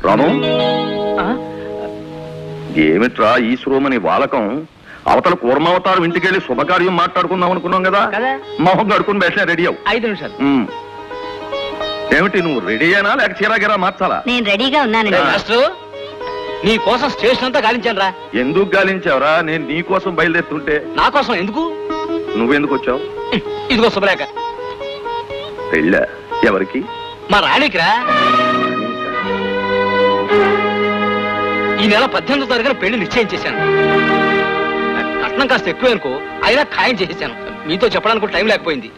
రాము, ఏమిట్రా ఈశ్వరోమని వాలకం? అవతల కూర్మావతారం ఇంటికెళ్ళి శుభకార్యం మాట్లాడుకుందాం అనుకున్నాం కదా. మొహం కడుకుని బయట రెడీ అవు. 5 నిమిషాలు. ఏమిటి, నువ్వు రెడీ అయినా లేక చీరాగిరా మార్చాలా? నేను రెడీగా ఉన్నాను. నీ కోసం స్టేషన్ అంతా గాలించాను రా. ఎందుకు గాలించావురా? నేను నీ కోసం బయలుదేరుతుంటే. నా కోసం ఎందుకు? నువ్వెందుకు వచ్చావు? ఇదిగో శుభలేఖ. పెళ్ళా? ఎవరికి? మా రాణికిరా. ఈ నెల 18వ తారీఖున పెళ్లి నిశ్చయం చేశాను. కట్నం కాస్త ఎక్కువ అనుకో, అయినా ఖాయం చేసేసాను. మీతో చెప్పడానికి టైం లేకపోయింది.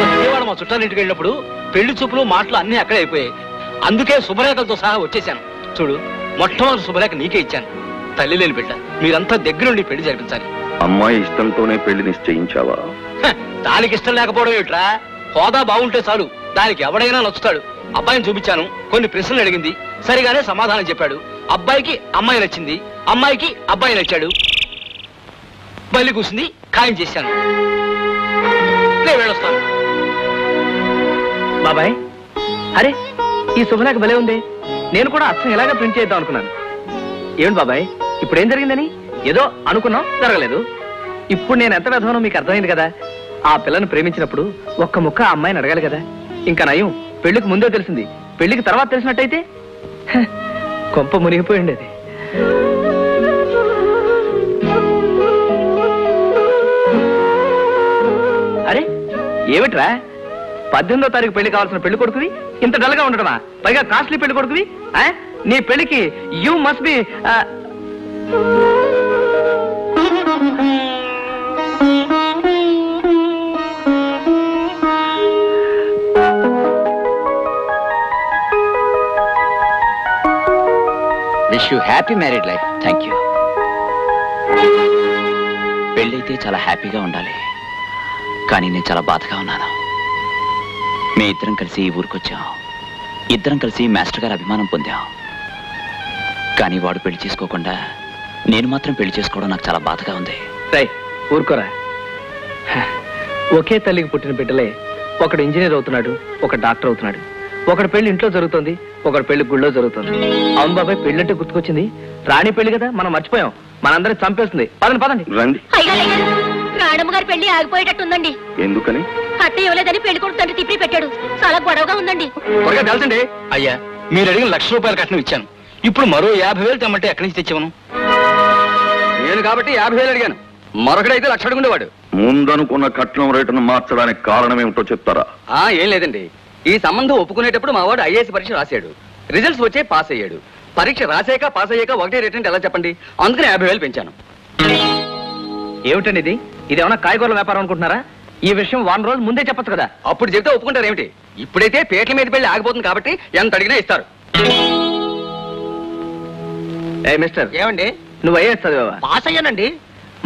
విజయవాడ మా చుట్టాల ఇంటికి వెళ్ళినప్పుడు పెళ్లి చూపులు మాటలు అన్ని అక్కడే అయిపోయాయి. అందుకే శుభలేఖలతో సహా వచ్చేసాను. చూడు, మొట్టమొదటి శుభలేఖ నీకే ఇచ్చాను. తల్లి లేని బిడ్డ, మీరంతా దగ్గరుండి పెళ్లి జరిపించాలి. అమ్మాయి ఇష్టంతోనే పెళ్లి నిశ్చయించావా? దానికి ఇష్టం లేకపోవడం ఏమిట్రా? హోదా బాగుంటే చాలు, దానికి ఎవడైనా నచ్చుతాడు. అబ్బాయిని చూపించాను, కొన్ని ప్రశ్నలు అడిగింది, సరిగానే సమాధానం చెప్పాడు. అబ్బాయికి అమ్మాయి నచ్చింది, అమ్మాయికి అబ్బాయి నచ్చాడు. బల్లి కూసింది, ఖాయం చేశాను. నేను వెళ్ళొస్తాను. బాబాయ్, అరే ఈ శుభలేఖ భలే ఉంది. నేను కూడా అచ్చం ఇలాగే ప్రింట్ చేద్దాం అనుకున్నాను. ఏమిటి బాబాయ్, ఇప్పుడు ఏం జరిగిందని? ఏదో అనుకున్నాం, జరగలేదు. ఇప్పుడు నేను ఎంత విధవనో మీకు అర్థమైంది కదా. ఆ పిల్లను ప్రేమించినప్పుడు ఒక్క ముక్క ఆ అమ్మాయిని అడగాలి కదా. ఇంకా నయం, పెళ్లికి ముందే తెలిసింది. పెళ్లికి తర్వాత తెలిసినట్టయితే కొంప మునిగిపోయింది. అది అరే ఏమిట్రా, 18వ తారీఖు పెళ్లి కావాల్సిన పెళ్లి కొడుకువి ఇంత డల్గా ఉండటమా? పైగా కాస్ట్లీ పెళ్లి కొడుకువి. నీ పెళ్లికి you must be wish you happy married life. Thank you. పెళ్ళైతే చాలా హ్యాపీగా ఉండాలి, కానీ నేను చాలా బాధగా ఉన్నాను. మీ ఇద్దరం కలిసి ఈ ఊరికొచ్చాం, ఇద్దరం కలిసి మాస్టర్ గారి అభిమానం పొందాం. కానీ వాడు పెళ్లి చేసుకోకుండా నేను మాత్రం పెళ్లి చేసుకోవడం నాకు చాలా బాధగా ఉంది. రై ఊరుకోరా. ఒకే తల్లికి పుట్టిన బిడ్డలే ఒకడు ఇంజనీర్ అవుతున్నాడు, ఒక డాక్టర్ అవుతున్నాడు. ఒకడు పెళ్లి ఇంట్లో జరుగుతుంది, ఒకడు పెళ్లి గుళ్ళో జరుగుతుంది. అవును బాబాయ్, పెళ్ళంటే గుర్తుకొచ్చింది. రాణి పెళ్లి కదా, మనం మర్చిపోయాం. మనందరం చంపేస్తుంది. పదండి పదండి. రండి. రాణమ్మ గారి పెళ్లి ఆగిపోయేటట్టుందండి. ఎందుకని? కట్ట ఇవ్వలేదని పెళ్లి కొడుకు తండ్రి తిప్పి పెట్టాడు. చాలా గొడవగా ఉందండి. త్వరగా తెలుసండి. అయ్యా, మీరు అడిగిన ₹1,00,000 కట్నం ఇచ్చాను. ఇప్పుడు మరో 50,000 తెమ్మంటే ఎక్కడి నుంచి తెచ్చాను? నేను కాబట్టి 50,000 అడిగాను. మరొకడైతే 1,00,000 అడుగుండేవాడు. ముందనుకున్న కట్నం రేటును మార్చడానికి కారణం ఏమిటో చెప్తారా? ఏం లేదండి, ఈ సంబంధం ఒప్పుకునేటప్పుడు మా వాడు ఐఏఎస్ పరీక్ష రాశాడు. రిజల్ట్స్ వచ్చే పాస్ అయ్యాడు. పరీక్ష రాసాక పాస్ అయ్యాక ఒకటే రేట్ అంటే ఎలా చెప్పండి? అందుకని 50,000 పెంచాను. ఏమిటండి ఇది? ఇదేమన్నా కాయగూరల వ్యాపారం అనుకుంటున్నారా? ఈ విషయం 1 రోజు ముందే చెప్పచ్చు కదా. అప్పుడు చెప్తే ఒప్పుకుంటారు ఏమిటి? ఇప్పుడైతే పేట్ల మీద పెళ్లి ఆగిపోతుంది కాబట్టి ఎంత అడిగినా ఇస్తారు. ఏ మిస్టర్, ఏమండి? నువ్వు ఐఏఎస్ చదివావా? పాస్ అయ్యానండి.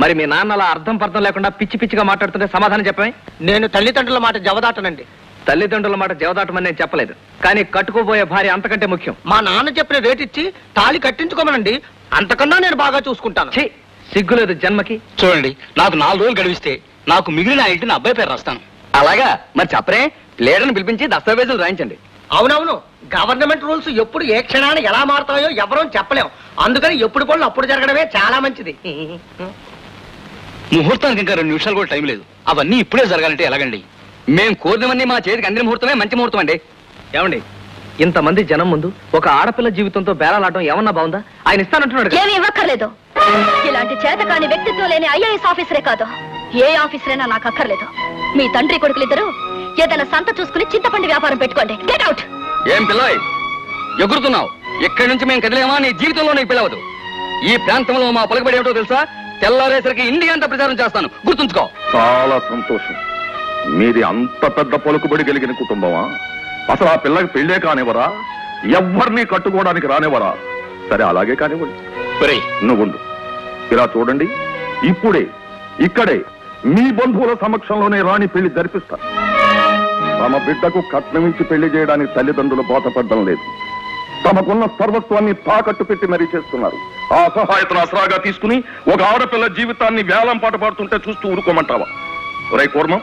మరి మీ నాన్న అలా అర్థం పర్థం లేకుండా పిచ్చి పిచ్చిగా మాట్లాడుతుంటే సమాధానం చెప్పమే. నేను తల్లిదండ్రుల మాట జవదాటనండి. తల్లిదండ్రుల మాట జవదాటమని నేను చెప్పలేదు, కానీ కట్టుకోబోయే భార్య అంతకంటే ముఖ్యం. మా నాన్న చెప్పిన రేట్ ఇచ్చి తాళి కట్టించుకోమనండి. అంతకన్నా నేను బాగా చూసుకుంటాను. ఛీ, సిగ్గులేదు జన్మకి. చూడండి, నాకు 4 రోజులు గడివిస్తే నాకు మిగిలిన ఆ ఇంటిని అబ్బాయి పేరు రాస్తాను. అలాగా? మరి చెప్పరే, ప్లేడర్ని పిలిపించి దస్తావేజులు రాయించండి. అవునవును, గవర్నమెంట్ రూల్స్ ఎప్పుడు ఏ క్షణాన్ని ఎలా మారుతాయో ఎవరూ చెప్పలేం. అందుకని ఎప్పుడు పనులు అప్పుడు జరగడమే చాలా మంచిది. ముహూర్తానికి ఇంకా 2 నిమిషాలు కూడా టైం లేదు. అవన్నీ ఇప్పుడే జరగాలంటే ఎలాగండి? మేము కోరినవన్నీ మా చేతికి అందిన ముహూర్తమే మంచి ముహూర్తం అండి. ఏమండి, ఇంతమంది జనం ముందు ఒక ఆడపిల్ల జీవితంతో బేరాలాడటం ఏమన్నా బాగుందా? ఆయన ఇస్తానంటున్నాడు. ఏమి ఇవ్వక్కర్లేదు. ఇలాంటి చేతకాని వ్యక్తిత్వం లేని ఐఏఎస్ ఆఫీసరే కాదు, ఏ ఆఫీసరైనా నాకు అక్కర్లేదు. మీ తండ్రి కొడుకులిద్దరూ ఏదైనా సంత చూసుకుని చింతపండు వ్యాపారం పెట్టుకోండి. Get out. ఏం పిల్లయ్ ఎగురుతున్నావు? ఇక్కడి నుంచి మేము కదిలేమా నీ జీవితంలో నీకు పిలవదు. ఈ ప్రాంతంలో మా పలుకుబడి ఏమిటో తెలుసా? తెల్లారేసరికి ఇండియా అంతా ప్రచారం చేస్తాను, గుర్తుంచుకో. చాలా సంతోషం. మీది అంత పెద్ద పలుకుబడి కలిగిన కుటుంబమా? అసలు ఆ పిల్లకి పెళ్ళే కానివ్వరా? ఎవరిని కట్టుకోవడానికి రానివ్వరా? సరే, అలాగే కానివ్వండి. నువ్వుండు. ఇలా చూడండి, ఇప్పుడే ఇక్కడే మీ బంధువుల సమక్షంలోనే రాణి పెళ్లి జరిపిస్తారు. తమ బిడ్డకు కట్నమించి పెళ్లి చేయడానికి తల్లిదండ్రులు బోధపడడం లేదు. తమకున్న సర్వస్వాన్ని తాకట్టు పెట్టి మరీ చేస్తున్నారు. ఆ సహాయతను అసరాగా తీసుకుని ఒక ఆడపిల్ల జీవితాన్ని వేలం పాట పాడుతుంటే చూస్తూ ఊరుకోమంటావా? ఒరే కూర్మం,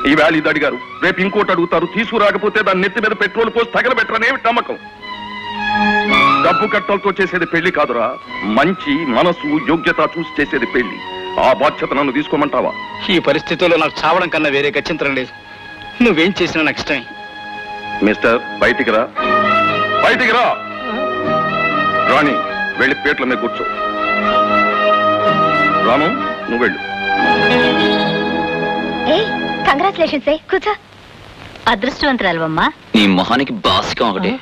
ఈ వేళ ఇది అడిగారు, రేపు ఇంకోటి అడుగుతారు. తీసుకురాకపోతే దాన్ని నెత్తి మీద పెట్రోల్ పోసి తగలబెట్టరనేమి నమ్మకం? డబ్బు కట్టలతో చేసేది పెళ్లి కాదురా, మంచి మనసు యోగ్యత చూసి చేసేది పెళ్లి. ఆ బాధ్యత నన్ను తీసుకోమంటావా? ఈ పరిస్థితుల్లో నాకు చావడం కన్నా వేరే గత్యంతరం లేదు. నువ్వేం చేసినా నాకు ఇష్టమే. మిస్టర్, బయటికి రా, బయటికి రా. రాణి, వెళ్ళి పేట్ల మీద కూర్చో. రాము, నువ్వు వెళ్ళు. కంగ్రాచులేషన్స్. కూర్చో. అదృష్టవంతురాలమ్మా. నీ మొహానికి బాసికం ఒకటి.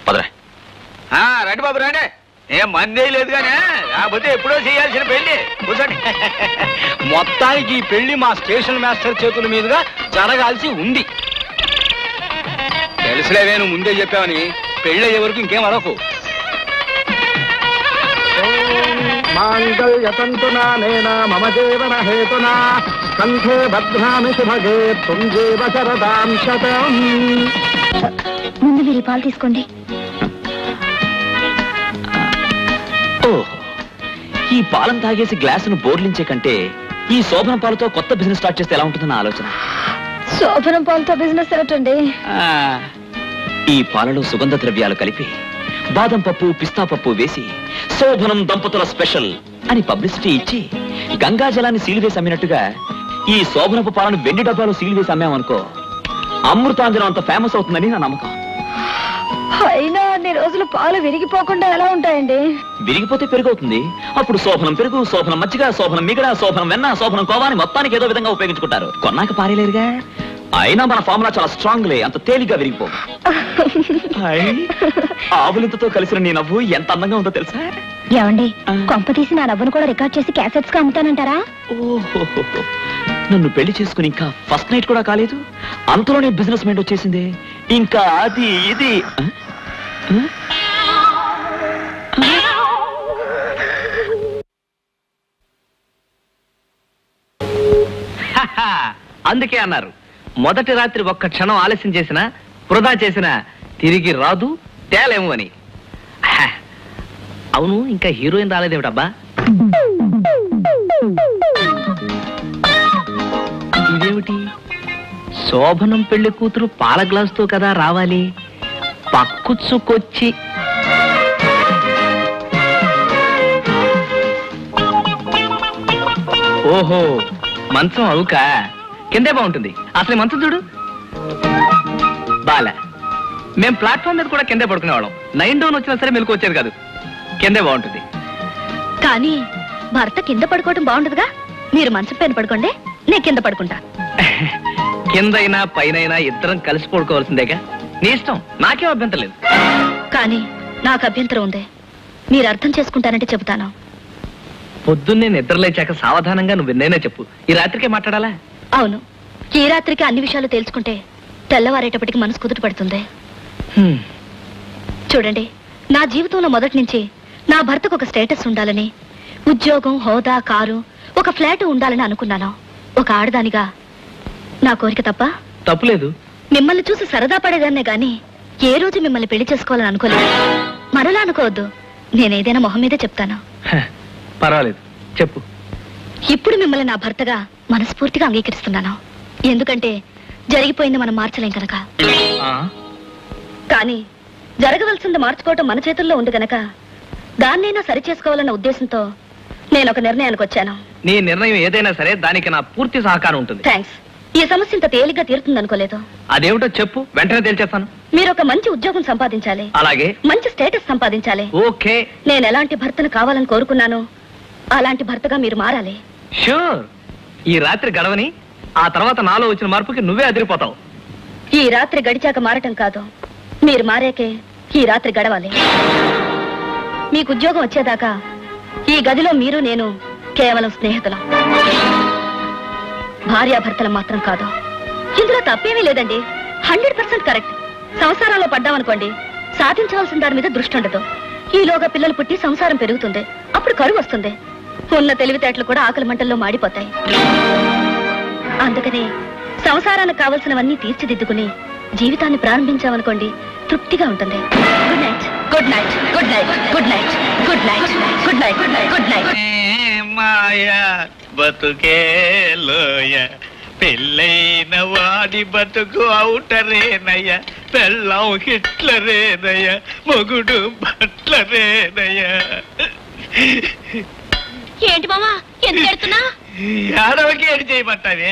పదరా. రండి బాబు రండి. ఏం మందే లేదు కానీ కాకపోతే ఎప్పుడో చేయాల్సిన పెళ్లి. కూర్చోండి. మొత్తానికి ఈ పెళ్లి మా స్టేషన్ మాస్టర్ చేతుల మీదుగా జరగాల్సి ఉంది. తెలుసులేవే, నువ్వు ముందే చెప్పావని. పెళ్లి అయ్యే వరకు ఇంకేం అడకు. మాంగళ్యతంతునా నేనా మమ జీవన హేతునా కంఠే భద్రామి శుభగే తుంజేవ శరదాం శతం. ముందు మీరు పాలు తీసుకోండి. ఈ పాలను తాగేసి గ్లాసును బోర్లించే కంటే ఈ శోభన పాలతో కొత్త బిజినెస్ స్టార్ట్ చేస్తే ఎలా ఉంటుందన్న ఆలోచన. శోభనం పాలతో బిజినెస్ ఏమిటండి? ఈ పాలలో సుగంధ ద్రవ్యాలు కలిపి బాదం పప్పు, పిస్తా పప్పు వేసి శోభనం దంపతుల స్పెషల్ అని పబ్లిసిటీ ఇచ్చి గంగా జలాన్ని సీలివేసి అమ్మినట్టుగా ఈ శోభనపు పాలను వెండి డబ్బాలో సీలివేసి అమ్మామనుకో అమృతాంజనం అంత ఫేమస్ అవుతుందని నా నమ్మకం. అయినా అన్ని రోజులు పాలు విరిగిపోకుండా ఎలా ఉంటాయండి? విరిగిపోతే పెరుగవుతుంది. అప్పుడు శోభనం పెరుగు, శోభనం మజ్జిగ, శోభనం మిగడ, శోభనం వెన్న, శోభనం కోవాని మొత్తానికి ఏదో విధంగా ఉపయోగించుకుంటారు. కొన్నాక పారేలేరుగా. అయినా మన ఫార్ములా చాలా స్ట్రాంగ్ లే, అంత తేలిగ్గా విరిగిపో. ఆవులింతతో కలిసిన నీ నవ్వు ఎంత అందంగా ఉందో తెలుసా? ఏమండి, కొంప తీసి నా నవ్వును కూడా రికార్డ్ చేసి క్యాసెట్స్ గా అమ్ముతానంటారా? ఓహో, నన్ను పెళ్లి చేసుకుని ఇంకా ఫస్ట్ నైట్ కూడా కాలేదు, అంతలోనే బిజినెస్ మైండ్ వచ్చేసింది. ఇంకా అది ఇది. అందుకే అన్నారు, మొదటి రాత్రి ఒక్క క్షణం ఆలస్యం చేసినా వృధా చేసినా తిరిగి రాదు తేలేము అని. అవును, ఇంకా హీరోయిన్ రాలేదేమిటబ్బా? ఇదేమిటి? శోభనం పెళ్లి కూతురు పాల గ్లాసుతో కదా రావాలి. పక్కుచ్చుకొచ్చి ఓహో, మంచం అవుకా కిందే బాగుంటుంది. అసలు మంచం చూడు బాల. మేం ప్లాట్ఫామ్ మీద కూడా కిందే పడుకునేవాళ్ళం. 9 డౌన్ వచ్చినా సరే మెలకు వచ్చేది కాదు. కిందే బాగుంటుంది. కానీ భర్త కింద పడుకోవడం బాగుండదుగా. మీరు మంచం పైన పడుకోండి, నేను కింద పడుకుంటా. కిందైనా పైనైనా ఇద్దరం కలిసి పడుకోవాల్సిందేగా. నీ ఇష్టం, నాకేం అభ్యంతరం లేదు. కానీ నాకు అభ్యంతరం ఉంది. మీరు అర్థం చేసుకుంటానంటే చెబుతాను. పొద్దున్నే నిద్రలేచాక సావధానంగా నువ్వు ఎన్నైనా చెప్పు. ఈ రాత్రికే మాట్లాడాలా? అవును, ఈ రాత్రికి అన్ని విషయాలు తేల్చుకుంటే తెల్లవారేటప్పటికి మనసు కుదుట పడుతుంది. చూడండి, నా జీవితంలో మొదటి నుంచి నా భర్తకు ఒక స్టేటస్ ఉండాలని, ఉద్యోగం, హోదా, కారు, ఒక ఫ్లాట్ ఉండాలని అనుకున్నాను. ఒక ఆడదానిగా నా కోరిక తప్ప? తప్పులేదు. మిమ్మల్ని చూసి సరదా పడేదాన్నే గాని ఏ రోజు మిమ్మల్ని పెళ్లి చేసుకోవాలని అనుకోలేదు. మరలా అనుకోవద్దు, నేనేదైనా మొహం మీదే చెప్తాను. పర్వాలేదు, చెప్పు. ఇప్పుడు మిమ్మల్ని నా భర్తగా మనస్ఫూర్తిగా అంగీకరిస్తున్నాను. ఎందుకంటే జరిగిపోయింది మనం మార్చలేం కనుక. కానీ జరగవలసింది మార్చుకోవటం మన చేతుల్లో ఉంది కనుక దాన్నైనా సరి చేసుకోవాలన్న ఉద్దేశంతో నేను ఒక నిర్ణయానికి వచ్చాను. నీ నిర్ణయం ఏదైనా సరే దానికి నా పూర్తి సహకారం ఉంటుంది. థ్యాంక్స్. ఈ సమస్య ఇంత తేలిగ్గా తీరుతుంది అనుకోలేదు. అదేమిటో చెప్పు, వెంటనే తేల్చేస్తాను. మీరు ఒక మంచి ఉద్యోగం సంపాదించాలి. అలాగే. మంచి స్టేటస్ సంపాదించాలి. ఓకే. నేను ఎలాంటి భర్తను కావాలని కోరుకున్నాను అలాంటి భర్తగా మీరు మారాలి. షూర్. ఈ రాత్రి గడవని, ఆ తర్వాత నాలో వచ్చిన మార్పుకి నువ్వే అదిరిపోతావు. ఈ రాత్రి గడిచాక మారటం కాదు, మీరు మారాకే ఈ రాత్రి గడవాలి. మీకు ఉద్యోగం వచ్చేదాకా ఈ గదిలో మీరు నేను కేవలం స్నేహితులం, భార్యాభర్తలు మాత్రం కాదు. ఇందులో తప్పేమీ లేదండి. 100% కరెక్ట్. సంసారంలో పడ్డామనుకోండి, సాధించవలసిన దాని మీద దృష్టి ఉండదు. ఈలోగా పిల్లలు పుట్టి సంసారం పెరుగుతుంది, అప్పుడు కరువు వస్తుంది. ఉన్న తెలివితేటలు కూడా ఆకలి మంటల్లో మాడిపోతాయి. అందుకని సంసారానికి కావలసినవన్నీ తీర్చిదిద్దుకుని జీవితాన్ని ప్రారంభించామనుకోండి, తృప్తిగా ఉంటుంది. Good night, good night, good night, good night, good night, good night, good night. మాయా బతుకే లోయ, పెళ్ళైన వాడి బతుకు అవుటరేనయ్య, పెళ్ళం హిట్లరేనయ్య మొగుడు బట్లరేనయ్య. ఏంటి మామా ఎందుకు ఎడుతున్నా? ఏడవకి ఏడు చేయమంటావే?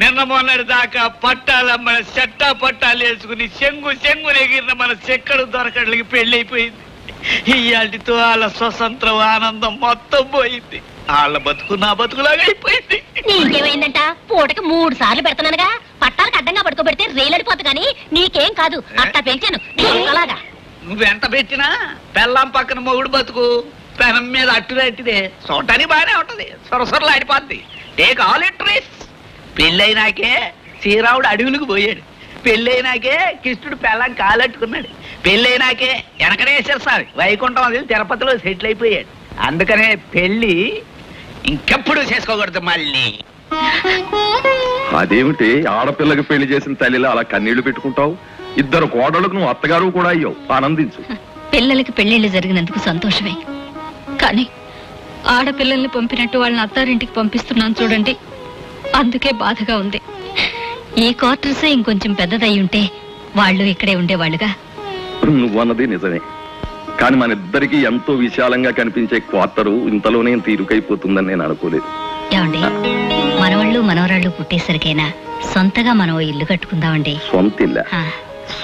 నిన్న మొన్నటి దాకా పట్టాలమ్మ చెట్టా పట్టాలు వేసుకుని చెంగు ఎగిరిన మన చెక్కడు దొరకడానికి పెళ్ళైపోయింది. ఇయాటితో వాళ్ళ స్వతంత్రం ఆనందం మొత్తం పోయింది. వాళ్ళ బతుకు నా బతుకులాగా అయిపోయింది. నీకేమైందంట? పూటకి 3 సార్లు పెడతానగా. పట్టాలకు అడ్డంగా పడుకోబెడితే రైలడిపోతు గాని నీకేం కాదు. అట్టా పెంచాను అలాగా. నువ్వెంత పెట్టినా పెళ్ళాం పక్కన మొగుడు బతుకు పెనం మీద అట్టుదట్టిదే చూడటానికి బాగానే ఉంటది. సొరసొరలు ఆడిపోద్ది. Take all it risk. పెళ్ళైనాకే శ్రీరాముడు అడవులకు పోయాడు. పెళ్ళైనాకే కృష్ణుడు పెళ్ళాం కాలట్టుకున్నాడు. పెళ్ళైనాకే వెనకనేశ్వర స్వామి వైకుంఠం అది తిరుపతిలో సెటిల్ అయిపోయాడు. అందుకనే పెళ్ళి ఇంకెప్పుడు చేసుకోకూడదు మళ్ళీ. అదేమిటి ఆడపిల్లకి పెళ్లి చేసిన తల్లిలా అలా కన్నీళ్లు పెట్టుకుంటావు? 2 కోడళ్ళకు నువ్వు అత్తగారు కూడా అయ్యావు. ఆనందించు. పిల్లలకి పెళ్లిళ్ళు జరిగినందుకు సంతోషమే, కానీ ఆడపిల్లల్ని పంపినట్టు వాళ్ళని అత్తారింటికి పంపిస్తున్నాను చూడండి, అందుకే బాధగా ఉంది. ఈ క్వార్టర్స్ ఇంకొంచెం పెద్దదై ఉంటే వాళ్ళు ఇక్కడే ఉండేవాళ్ళుగా. నువ్వన్నది నిజమే, కానీ మన ఇద్దరికి ఎంతో విశాలంగా కనిపించే క్వార్టరు ఇంతలోనే తీరుకైపోతుందని నేను అనుకోలేదు. ఏమండి, మనవాళ్ళు మనవరాళ్ళు పుట్టేసరికైనా సొంతగా మనం ఇల్లు కట్టుకుందామండి.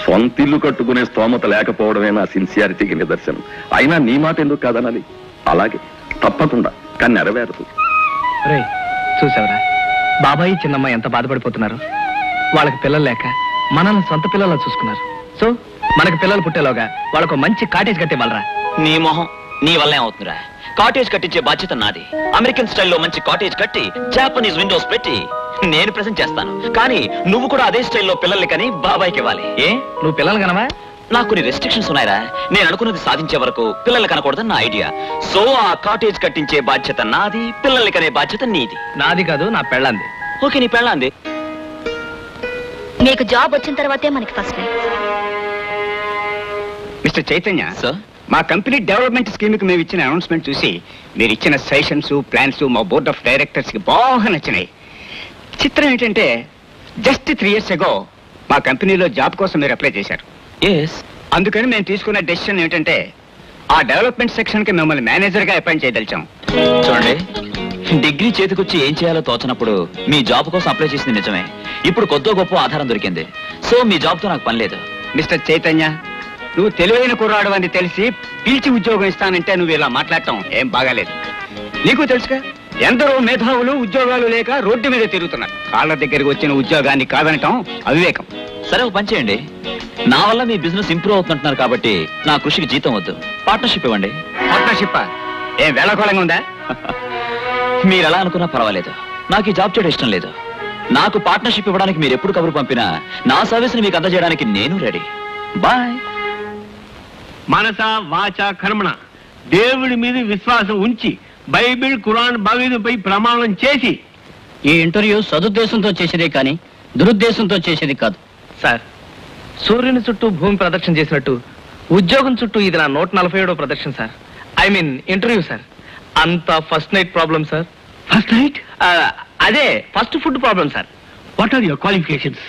సొంత ఇల్లు కట్టుకునే స్తోమత లేకపోవడమే నా సిన్సియారిటీకి నిదర్శనం. అయినా నీ మాట ఎందుకు కాదనాలి? అలాగే తప్పకుండా, కానీ నెరవేరదు. రే చూసావరా, బాబాయి చిన్నమ్మ ఎంత బాధపడిపోతున్నారు. వాళ్ళకి పిల్లలు లేక మనల్ని సొంత పిల్లల్లో చూసుకున్నారు. సో మనకి పిల్లలు పుట్టేలోగా వాళ్ళకు మంచి కాటేజ్ కట్టేవాళ్ళరా. నీ మొహం, నీ వల్ల ఏమవుతుందిరా? కాటేజ్ కట్టించే బాధ్యత నాది. అమెరికన్ స్టైల్లో మంచి కాటేజ్ కట్టి జాపనీస్ విండోస్ పెట్టి నేను ప్రెజెంట్ చేస్తాను. కానీ నువ్వు కూడా అదే స్టైల్లో పిల్లల్ని కని బాబాయ్కి ఇవ్వాలి. ఏ నువ్వు పిల్లలు కనవా? నాకు కొన్ని రెస్ట్రిక్షన్స్ ఉన్నాయిరా. నేను అనుకున్నది సాధించే వరకు పిల్లలు కనకూడదని నా ఐడియా. సో ఆ కాటేజ్ కట్టించే బాధ్యత నాది, పిల్లల్ని కనే బాధ్యత నీది. నాది కాదు, నా పెళ్ళంది. ఓకే, నీ పెళ్ళంది. మీకు జాబ్ వచ్చిన తర్వాతే మనకి first night. Mister Chaitanya sir, మా కంపెనీ డెవలప్మెంట్ స్కీమ్ కి మేము ఇచ్చిన అనౌన్స్మెంట్ చూసి మీరు ఇచ్చిన సజెషన్స్ ప్లాన్స్ మా బోర్డ్ ఆఫ్ డైరెక్టర్స్ కి బాగా నచ్చినాయి. చిత్రం ఏంటంటే జస్ట్ 3 years ago మా కంపెనీలో జాబ్ కోసం మీరు అప్లై చేశారు. అందుకని మేము తీసుకున్న డెసిషన్ ఏంటంటే ఆ డెవలప్మెంట్ సెక్షన్ కి మిమ్మల్ని మేనేజర్ గా అపాయింట్ చేయదలిచాం. చూడండి, డిగ్రీ చేతికొచ్చి ఏం చేయాలో తోచనప్పుడు మీ జాబ్ కోసం అప్లై చేసింది నిజమే. ఇప్పుడు కొద్దో గొప్ప ఆధారం దొరికింది. సో మీ జాబ్ తో నాకు పని లేదు. మిస్టర్ చైతన్య, నువ్వు తెలివైన కుర్రాడు అని తెలిసి పిలిచి ఉద్యోగం ఇస్తానంటే నువ్వు ఇలా మాట్లాడటం ఏం బాగాలేదు. నీకు తెలుసుగా, ఎందరో మేధావులు ఉద్యోగాలు లేక రోడ్డు మీద తిరుగుతున్నారు. కాళ్ళ దగ్గరికి వచ్చిన ఉద్యోగాన్ని కాదనటం అవివేకం. సరే, ఒక పని చేయండి. నా వల్ల మీ బిజినెస్ ఇంప్రూవ్ అవుతుంటున్నారు కాబట్టి నా కృషికి జీతం వద్దు, పార్ట్నర్షిప్ ఇవ్వండి. పార్ట్నర్షిప్ ఏం వేళకోళంగా ఉందా? మీరు ఎలా అనుకున్నా పర్వాలేదు, నాకు ఈ జాబ్ చేయడం ఇష్టం లేదు. నాకు పార్ట్నర్షిప్ ఇవ్వడానికి మీరు ఎప్పుడు కబురు పంపినా నా సర్వీస్ ని మీకు అందజేయడానికి నేను రెడీ. బాయ్. మనస వాచ కర్మణ దేవుడి మీద విశ్వాసం ఉంచి బైబిల్ ఖురాన్ భగవద్గీతపై ప్రమాణం చేసి. ఈ ఇంటర్వ్యూ సదుద్దేశంతో చేసేదే కానీ దురుద్దేశంతో చేసేది కాదు. సార్, సూర్యుని చుట్టూ భూమి ప్రదక్షిణ చేసినట్టు ఉద్యోగం చుట్టూ ఇది నా 147వ ప్రదక్షిణ sir. I mean interview sir. అంత first night problem sir. First night? అదే first food problem sir. What are your qualifications?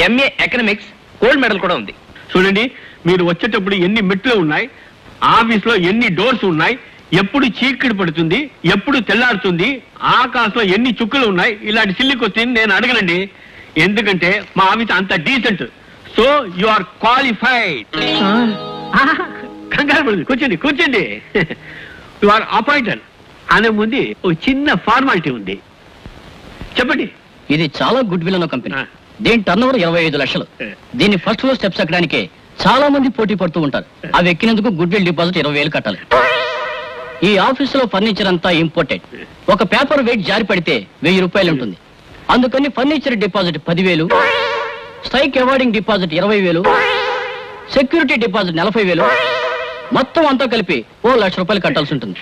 MA economics, gold medal కూడా ఉంది. చూడండి, మీరు వచ్చేటప్పుడు ఎన్ని మెట్లు ఉన్నాయి, ఆఫీస్ లో ఎన్ని డోర్స్ ఉన్నాయి, ఎప్పుడు చీకటి పడుతుంది, ఎప్పుడు తెల్లారుతుంది, ఆకాశంలో ఎన్ని చుక్కలు ఉన్నాయి, ఇలాంటి సిల్లి క్వశ్చన్ నేను అడగనండి. ఎందుకంటే మా ఆఫీస్ అంత decent. So you are qualified. కంగారు పడుతుంది, కూర్చోండి కూర్చోండి. యు ఆర్ అపాయింటెడ్ అనే ముందు ఒక చిన్న ఫార్మాలిటీ ఉంది, చెప్పండి. ఇది చాలా గుడ్ విల్ అన్న కంపెనీ. దీని టర్నోవర్ 25 లక్షలు. దీన్ని ఫస్ట్ ఫ్లోర్ స్టెప్స్ ఎక్కడానికి చాలా మంది పోటీ పడుతూ ఉంటారు. అవి ఎక్కినందుకు గుడ్ విల్ డిపాజిట్ 20,000 కట్టాలి. ఈ ఆఫీస్ లో ఫర్నిచర్ అంతా ఇంపోర్టెడ్. ఒక పేపర్ వెయిట్ జారి పడితే 1000 రూపాయలు ఉంటుంది. అందుకని furniture deposit 10,000, strike awarding deposit 20,000, security deposit 40,000, మొత్తం అంతా కలిపి 1,00,000 రూపాయలు కట్టాల్సి ఉంటుంది.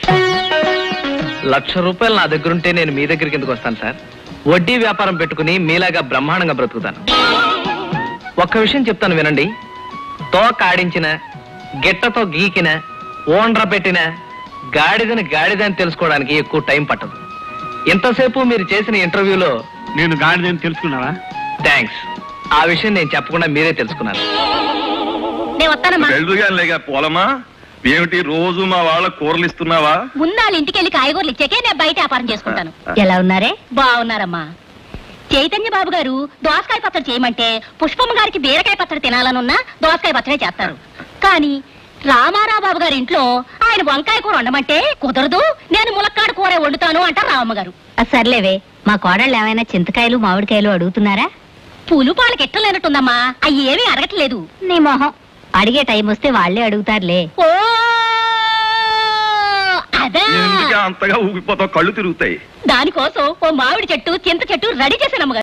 1,00,000 రూపాయలు నా దగ్గర ఉంటే నేను మీ దగ్గరికి ఎందుకు వస్తాను సార్? వడ్డీ వ్యాపారం పెట్టుకుని మీలాగా బ్రహ్మాండంగా బ్రతుకుతాను. ఒక్క విషయం చెప్తాను వినండి. తోక ఆడించిన, గిట్టతో గీకిన, ఓండ్ర పెట్టిన గాడిదని గాడిదని తెలుసుకోవడానికి ఎక్కువ టైం పట్టదు. ఇంతసేపు మీరు చేసిన ఇంటర్వ్యూలో నేను గాడిదని తెలుసుకున్నావా? థ్యాంక్స్. ఆ విషయం నేను చెప్పకుండా మీరే తెలుసుకున్నారు. నేను వస్తానమ్మా. వెళ్ళుగానిలేగా పోలమా. ఏమిటి రోజు మా వాళ్ళ కూరలు ఇస్తున్నావా? ముందాలు ఇంటికి వెళ్ళి కాయగూరలు ఇచ్చాకే నేను బయట వ్యాపారం చేసుకుంటాను. ఎలా ఉన్నారే? బాగున్నారమ్మా. చైతన్య బాబు గారు దోసకాయ పచ్చడి చేయమంటే పుష్పమ్మ గారికి బీరకాయ పచ్చడి తినాలనున్నా దోసకాయ పచ్చడే చేస్తారు. కానీ రామారావు బాబు గారి ఇంట్లో ఆయన వంకాయ కూర వండమంటే కుదరదు, నేను ములక్కాడ కూర వండుతాను అంటారు రామమ్మ గారు. సర్లేవే, మా కోడళ్ళు ఏమైనా చింతకాయలు మామిడికాయలు అడుగుతున్నారా? పూలు పాలకి ఎట్టలేనట్టుందమ్మా, అవి ఏమీ అడగట్లేదు. నీ మొహం, అడిగే టైం వస్తే వాళ్లే అడుగుతారులే. ఓ అదే అంతగా ఊగిపోతావు, కళ్ళు తిరుగుతాయి. దానికోసం ఓ మామిడి చెట్టు చింత చెట్టు రెడీ చేశానమ్మగారు.